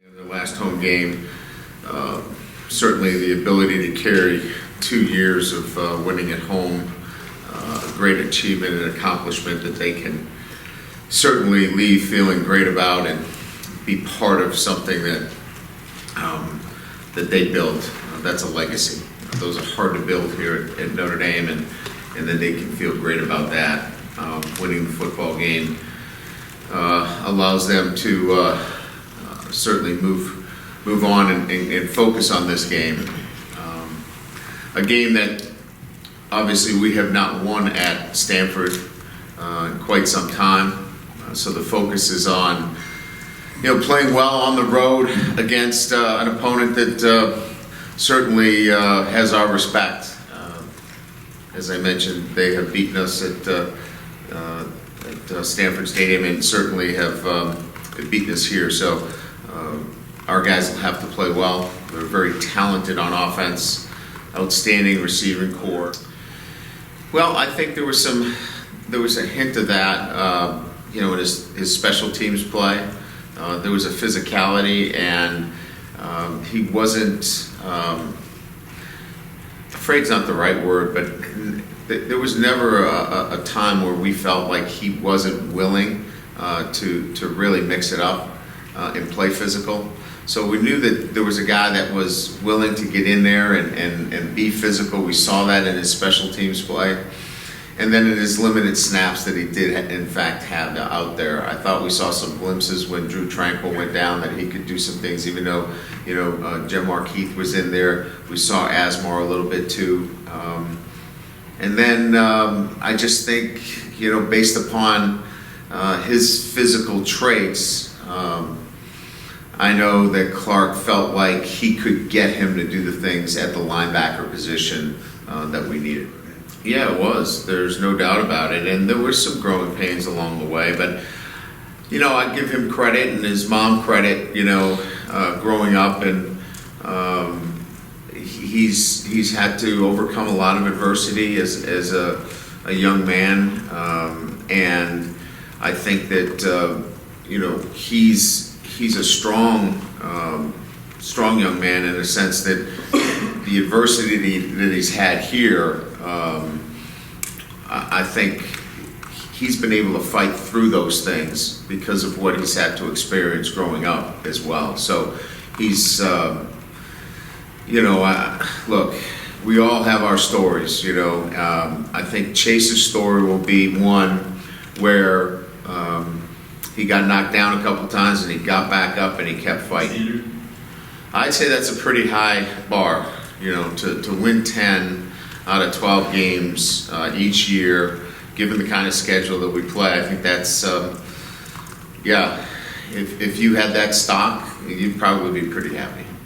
In the last home game, certainly the ability to carry 2 years of winning at home, a great achievement and accomplishment that they can certainly leave feeling great about and be part of something that that they built. That's a legacy. Those are hard to build here at Notre Dame, and then they can feel great about that. Winning the football game allows them to certainly move on and focus on this game. A game that obviously we have not won at Stanford in quite some time. So the focus is on playing well on the road against an opponent that certainly has our respect. As I mentioned, they have beaten us at Stanford Stadium and certainly have beaten us here. So our guys will have to play well. They're very talented on offense, outstanding receiving core. Well, I think there was a hint of that, in his special teams play. There was a physicality, and he wasn't. Afraid's not the right word, but there was never a time where we felt like he wasn't willing to really mix it up and play physical. So we knew that there was a guy that was willing to get in there and be physical. We saw that in his special teams play. And then in his limited snaps that he did in fact have out there, I thought we saw some glimpses when Drew Tranquil went down that he could do some things, even though, Jamar Keith was in there. We saw Asmar a little bit too. And then I just think, based upon his physical traits, I know that Clark felt like he could get him to do the things at the linebacker position that we needed. Yeah, it was. There's no doubt about it. And there were some growing pains along the way. But, I give him credit and his mom credit, growing up. And he's had to overcome a lot of adversity as a young man. And I think that, he's a strong young man in the sense that the adversity that he's had here, I think he's been able to fight through those things because of what he's had to experience growing up as well. So he's, look, we all have our stories, I think Chase's story will be one where he got knocked down a couple times and he got back up and he kept fighting. I'd say that's a pretty high bar, to win 10 out of 12 games each year, given the kind of schedule that we play. I think that's, if you had that stock, you'd probably be pretty happy.